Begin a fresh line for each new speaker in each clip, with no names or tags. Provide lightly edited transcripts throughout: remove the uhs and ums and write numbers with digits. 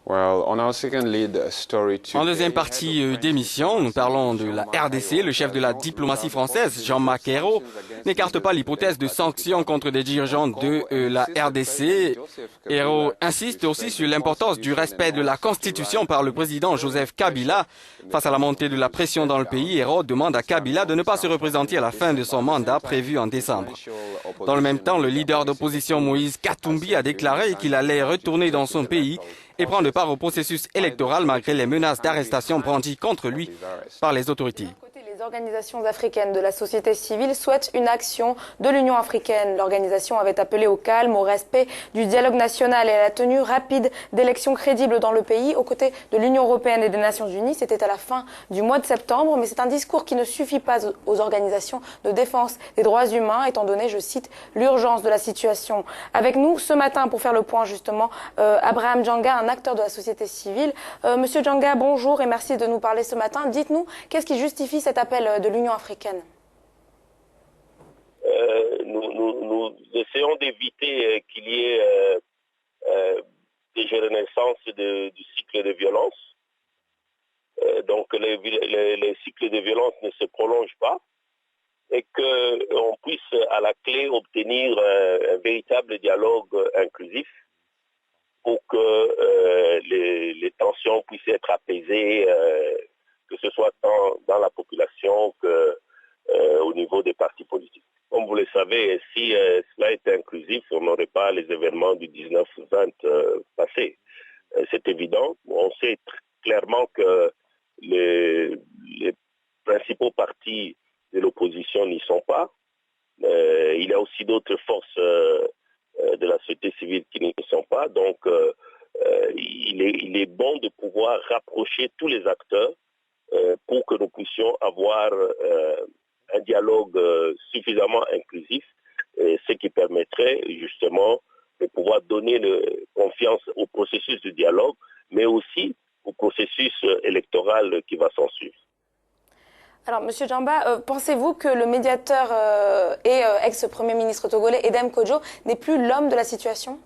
En deuxième partie d'émission, nous parlons de la RDC. Le chef de la diplomatie française, Jean-Marc Ayrault, n'écarte pas l'hypothèse de sanctions contre des dirigeants de la RDC. Ayrault insiste aussi sur l'importance du respect de la Constitution par le président Joseph Kabila. Face à la montée de la pression dans le pays, Ayrault demande à Kabila de ne pas se représenter à la fin de son mandat prévu en décembre. Dans le même temps, le leader d'opposition Moïse Katumbi a déclaré qu'il allait retourner dans son pays et prendre part au processus électoral malgré les menaces d'arrestation brandies contre lui par les autorités.
Les organisations africaines de la société civile souhaitent une action de l'Union africaine. L'organisation avait appelé au calme, au respect du dialogue national et à la tenue rapide d'élections crédibles dans le pays aux côtés de l'Union européenne et des Nations unies. C'était à la fin du mois de septembre, mais c'est un discours qui ne suffit pas aux organisations de défense des droits humains, étant donné, je cite, l'urgence de la situation. Avec nous ce matin pour faire le point justement, Abraham Djanga, un acteur de la société civile. Monsieur Djanga, bonjour et merci de nous parler ce matin. Dites-nous, qu'est-ce qui justifie cet appel de l'Union africaine?
Nous essayons d'éviter qu'il y ait des renaissances du cycle de violence. Donc les cycles de violence ne se prolongent pas et qu'on puisse à la clé obtenir un véritable dialogue inclusif pour que les tensions puissent être apaisées, que ce soit tant dans la population qu'au niveau des partis politiques. Comme vous le savez, si cela était inclusif, on n'aurait pas les événements du 19-20 passés. C'est évident. On sait clairement que les principaux partis de l'opposition n'y sont pas. Il y a aussi d'autres forces de la société civile qui n'y sont pas. Donc, il est bon de pouvoir rapprocher tous les acteurs pour que nous puissions avoir un dialogue suffisamment inclusif, ce qui permettrait justement de pouvoir donner confiance au processus de dialogue, mais aussi au processus électoral qui va s'en suivre.
Alors, Monsieur Djamba, pensez-vous que le médiateur et ex-premier ministre togolais Edem Kodjo n'est plus l'homme de la situation?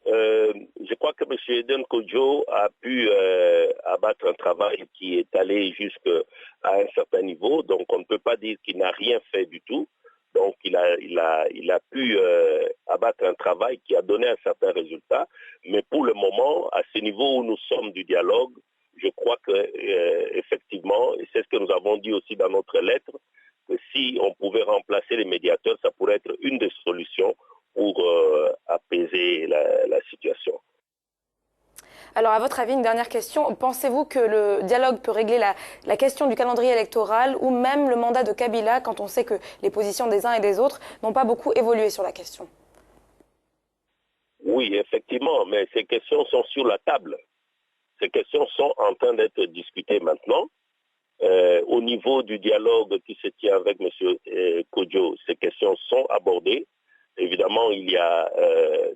Je crois que M. Edem Kodjo a pu abattre un travail qui est allé jusqu'à un certain niveau, donc on ne peut pas dire qu'il n'a rien fait du tout. Donc il a pu abattre un travail qui a donné un certain résultat, mais pour le moment, à ce niveau où nous sommes du dialogue, je crois que effectivement, et c'est ce que nous avons dit aussi dans notre lettre, que si on pouvait remplacer les médiateurs, ça pourrait être une des solutions pour apaiser la situation.
Alors, à votre avis, une dernière question. Pensez-vous que le dialogue peut régler la question du calendrier électoral ou même le mandat de Kabila, quand on sait que les positions des uns et des autres n'ont pas beaucoup évolué sur la question?
Oui, effectivement, mais ces questions sont sur la table. Ces questions sont en train d'être discutées maintenant. Au niveau du dialogue qui se tient avec M. Kodjo, ces questions sont abordées. Évidemment, il y a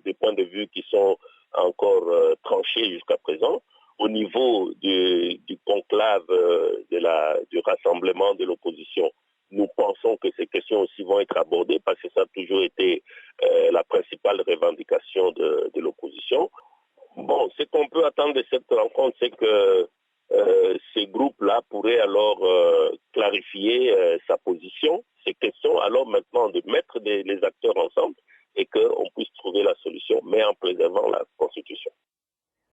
des points de vue qui sont encore tranchés jusqu'à présent. Au niveau du conclave du rassemblement de l'opposition, nous pensons que ces questions aussi vont être abordées parce que ça a toujours été la principale revendication de l'opposition. Bon, ce qu'on peut attendre de cette rencontre, c'est que ces groupes-là pourraient alors clarifier sa position. Ces questions, alors maintenant de mettre les acteurs ensemble et qu'on puisse trouver la solution, mais en préservant la Constitution.